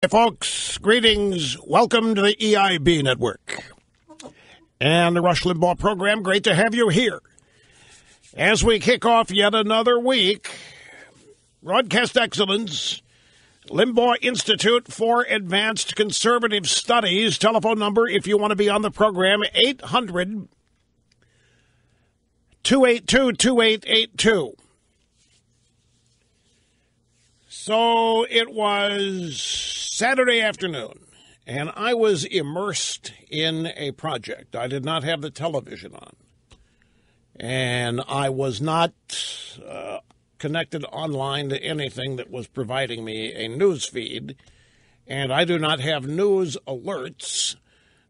Hey folks, greetings. Welcome to the EIB Network and the Rush Limbaugh program. Great to have you here. As we kick off yet another week, broadcast excellence, Limbaugh Institute for Advanced Conservative Studies. Telephone number if you want to be on the program, 800-282-2882. So it was Saturday afternoon, and I was immersed in a project. I did not have the television on, and I was not connected online to anything that was providing me a news feed, and I do not have news alerts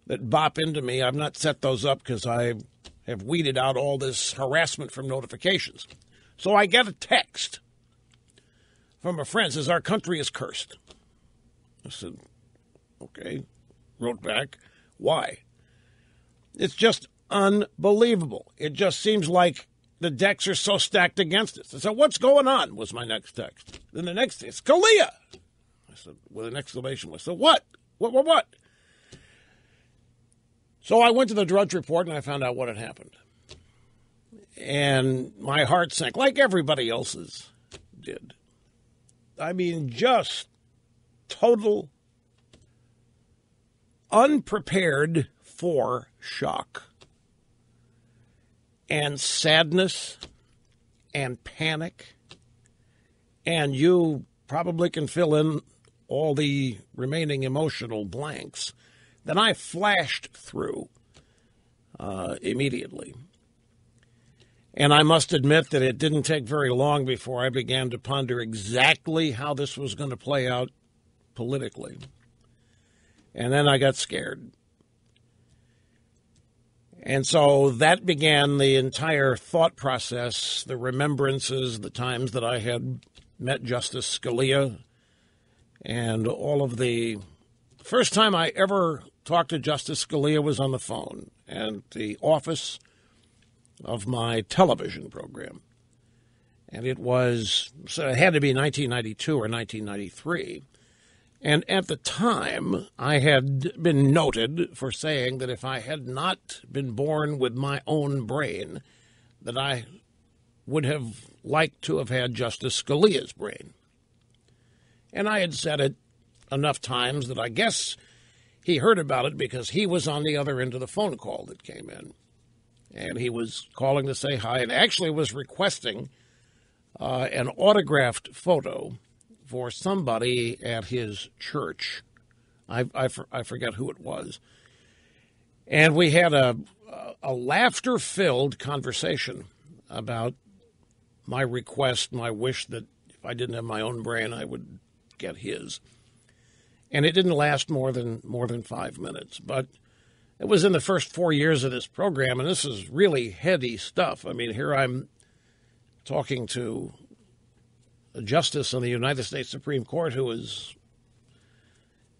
that bop into me. I've not set those up because I have weeded out all this harassment from notifications. So I get a text from a friend, says, "Our country is cursed." I said, okay. Wrote back, why? It's just unbelievable. It just seems like the decks are so stacked against us. I said, what's going on, was my next text. Then the next thing, Scalia. I said, with an exclamation mark. So what? What? So I went to the Drudge Report and I found out what had happened. And my heart sank, like everybody else's did. I mean, just total unprepared for shock and sadness and panic. And you probably can fill in all the remaining emotional blanks that I flashed through immediately. And I must admit that it didn't take very long before I began to ponder exactly how this was going to play out politically. And then I got scared. And so that began the entire thought process, the remembrances, the times that I had met Justice Scalia, and all of the first time I ever talked to Justice Scalia was on the phone and the office of my television program. And it had to be 1992 or 1993. And at the time, I had been noted for saying that if I had not been born with my own brain, that I would have liked to have had Justice Scalia's brain. And I had said it enough times that I guess he heard about it because he was on the other end of the phone call that came in. And he was calling to say hi and actually was requesting an autographed photo for somebody at his church. I forget who it was. And we had a laughter-filled conversation about my request, my wish that if I didn't have my own brain, I would get his. And it didn't last more than 5 minutes. But it was in the first 4 years of this program, and this is really heady stuff. I mean, here I'm talking to a justice on the United States Supreme Court who is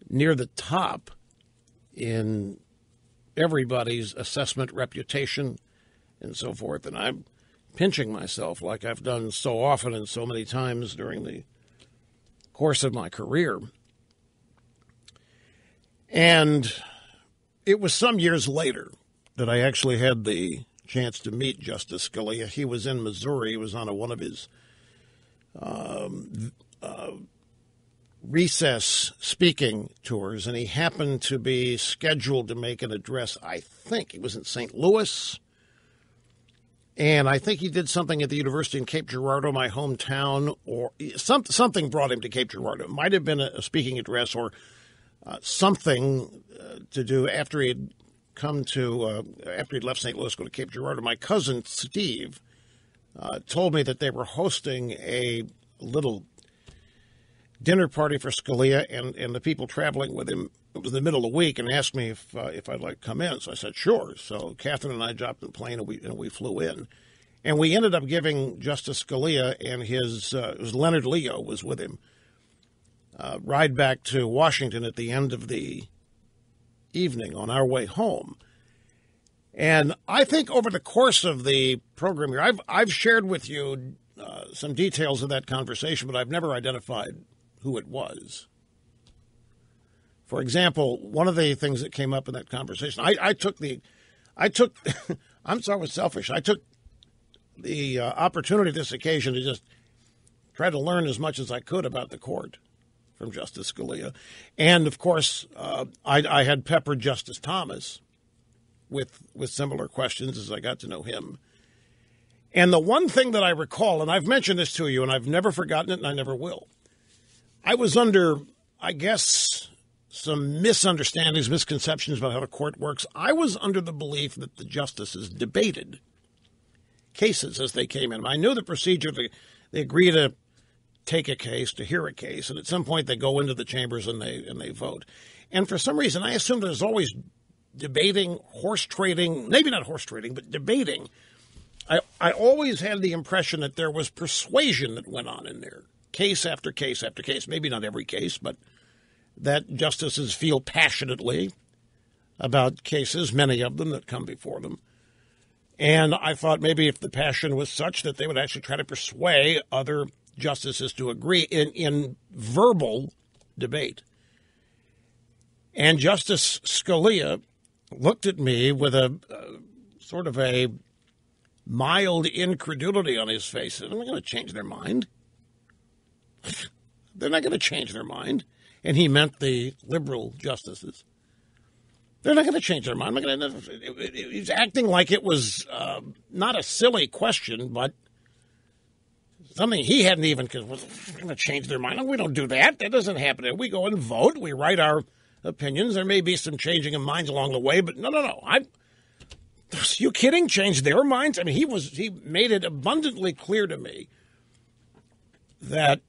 near the top in everybody's assessment, reputation, and so forth. And I'm pinching myself like I've done so often and so many times during the course of my career. And it was some years later that I actually had the chance to meet Justice Scalia. He was in Missouri. He was on one of his recess speaking tours, and he happened to be scheduled to make an address. I think it was in St. Louis, and I think he did something at the University in Cape Girardeau, my hometown, or something brought him to Cape Girardeau. It might have been a speaking address or something to do after he'd after he'd left St. Louis, go to Cape Girardeau. My cousin Steve told me that they were hosting a little dinner party for Scalia and the people traveling with him. It was the middle of the week, and asked me if I'd like to come in. So I said, sure. So Catherine and I dropped the plane, and we flew in. And we ended up giving Justice Scalia and it was Leonard Leo was with him, ride back to Washington at the end of the evening on our way home. And I think over the course of the program here, I've shared with you some details of that conversation, but I've never identified who it was. For example, one of the things that came up in that conversation, I'm sorry, selfish. I took the opportunity of this occasion to just try to learn as much as I could about the court from Justice Scalia. And, of course, I had peppered Justice Thomas with similar questions as I got to know him. And the one thing that I recall, and I've mentioned this to you, and I've never forgotten it, and I never will, I was under, I guess, some misunderstandings, misconceptions about how the court works. I was under the belief that the justices debated cases as they came in. I knew the procedure. They agree to take a case, to hear a case, and at some point they go into the chambers and they vote. And for some reason, I assumed there's always debating, horse trading, maybe not horse trading, but debating. I always had the impression that there was persuasion that went on in there, case after case after case, maybe not every case, but that justices feel passionately about cases, many of them that come before them. And I thought maybe if the passion was such that they would actually try to persuade other justices to agree in verbal debate. And Justice Scalia looked at me with a sort of a mild incredulity on his face. They're not going to change their mind. They're not going to change their mind. And he meant the liberal justices. They're not going to change their mind. He's acting like it was not a silly question, but something he hadn't even, because we're going to change their mind. No, we don't do that. That doesn't happen. We go and vote. We write our opinions. There may be some changing of minds along the way, but no. Are you kidding? Change their minds? I mean, he made it abundantly clear to me that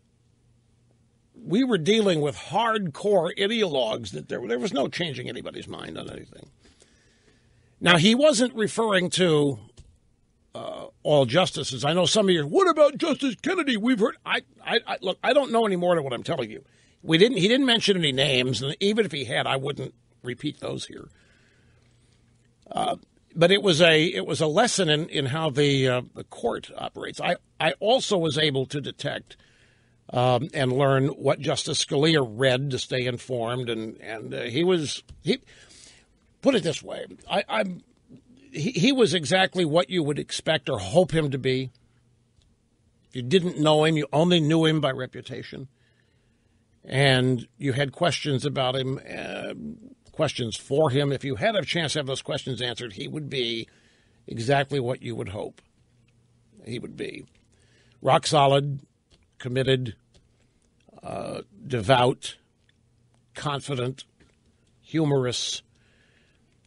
we were dealing with hardcore ideologues, that there was no changing anybody's mind on anything. Now, he wasn't referring to all justices. I know some of you, what about Justice Kennedy? We've heard. Look, I don't know any more than what I'm telling you. He didn't mention any names, and even if he had, I wouldn't repeat those here. But it was a lesson in how the court operates. I also was able to detect and learn what Justice Scalia read to stay informed, and he put it this way, he was exactly what you would expect or hope him to be. If you didn't know him, you only knew him by reputation, and you had questions about him, questions for him. If you had a chance to have those questions answered, he would be exactly what you would hope he would be. Rock solid, committed, devout, confident, humorous.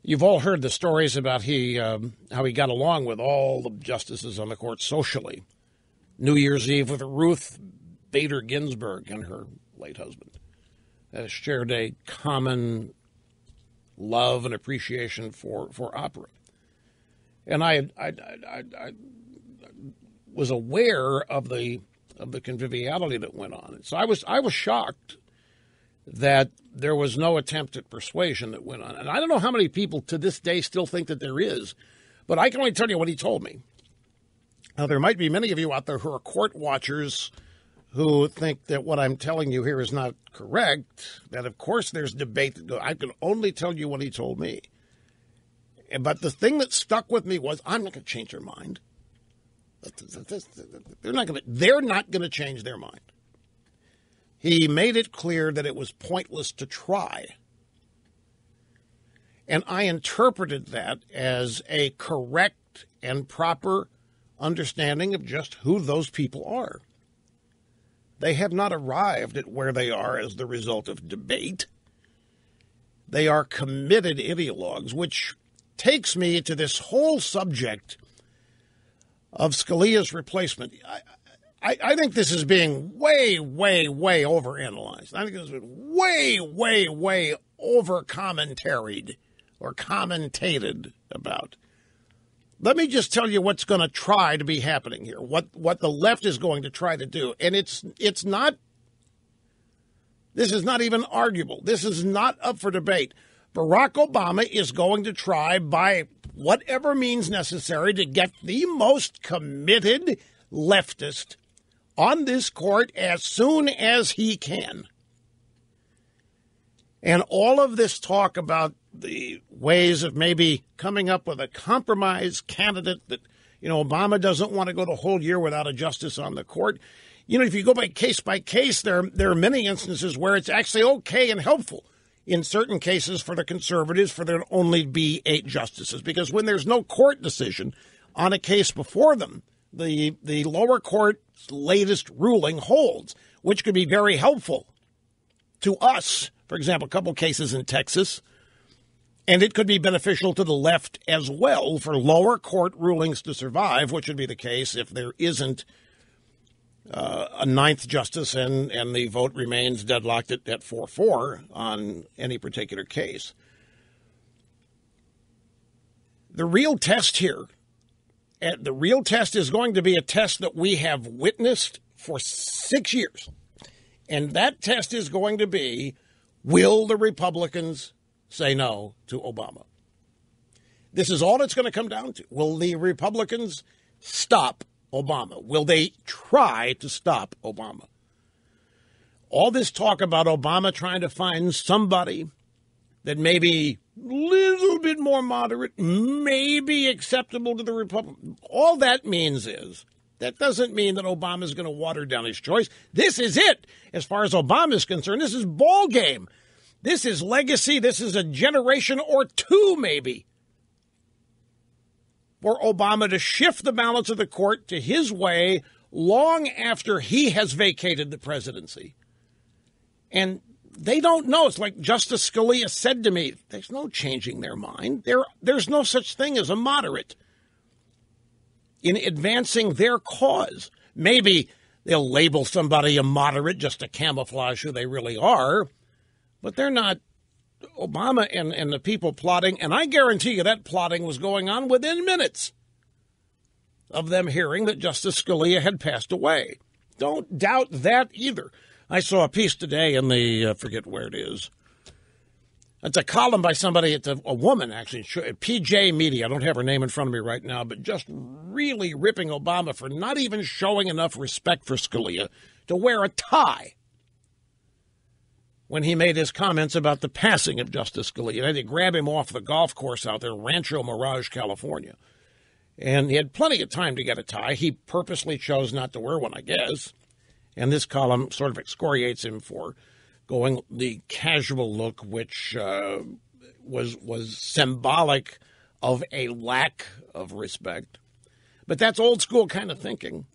You've all heard the stories about how he got along with all the justices on the court socially. New Year's Eve with Ruth Bader Ginsburg and her late husband shared a common love and appreciation for opera. And I was aware of the conviviality that went on. And so I was shocked that there was no attempt at persuasion that went on. And I don't know how many people to this day still think that there is, but I can only tell you what he told me. Now, there might be many of you out there who are court watchers who think that what I'm telling you here is not correct, that of course there's debate that goes. I can only tell you what he told me. But the thing that stuck with me was, I'm not going to change their mind. They're not going to change their mind. He made it clear that it was pointless to try. And I interpreted that as a correct and proper understanding of just who those people are. They have not arrived at where they are as the result of debate. They are committed ideologues, which takes me to this whole subject of Scalia's replacement. I think this is being way, way, way overanalyzed. I think this is way, way, way over-commentaried or commentated about. Let me just tell you what's going to try to be happening here, what the left is going to try to do. And it's not, this is not even arguable. This is not up for debate. Barack Obama is going to try by whatever means necessary to get the most committed leftist on this court as soon as he can. And all of this talk about the ways of maybe coming up with a compromise candidate that, Obama doesn't want to go the whole year without a justice on the court. If you go by case, there are many instances where it's actually okay and helpful in certain cases for the conservatives for there to only be 8 justices, because when there's no court decision on a case before them, the lower court's latest ruling holds, which could be very helpful to us. For example, a couple cases in Texas, and it could be beneficial to the left as well for lower court rulings to survive, which would be the case if there isn't a 9th justice and the vote remains deadlocked at 4-4 on any particular case. The real test here, is going to be a test that we have witnessed for 6 years. And that test is going to be, will the Republicans say no to Obama? This is all it's going to come down to. Will the Republicans stop Obama? Will they try to stop Obama? All this talk about Obama trying to find somebody that may be a little bit more moderate, maybe acceptable to the Republicans, all that means is, that doesn't mean that Obama is going to water down his choice. This is it. As far as Obama is concerned, this is ball game. This is legacy. This is a generation or two, maybe, for Obama to shift the balance of the court to his way long after he has vacated the presidency. And they don't know. It's like Justice Scalia said to me, there's no changing their mind. There's no such thing as a moderate in advancing their cause. Maybe they'll label somebody a moderate just to camouflage who they really are, but they're not. Obama and the people plotting, and I guarantee you that plotting was going on within minutes of them hearing that Justice Scalia had passed away. Don't doubt that either. I saw a piece today in the, forget where it is. It's a column by somebody, it's a woman actually, PJ Media. I don't have her name in front of me right now, but just really ripping Obama for not even showing enough respect for Scalia to wear a tie when he made his comments about the passing of Justice Scalia. They had to grab him off the golf course out there, Rancho Mirage, California. And he had plenty of time to get a tie. He purposely chose not to wear one, I guess. And this column sort of excoriates him for going the casual look, which was symbolic of a lack of respect. But that's old school kind of thinking.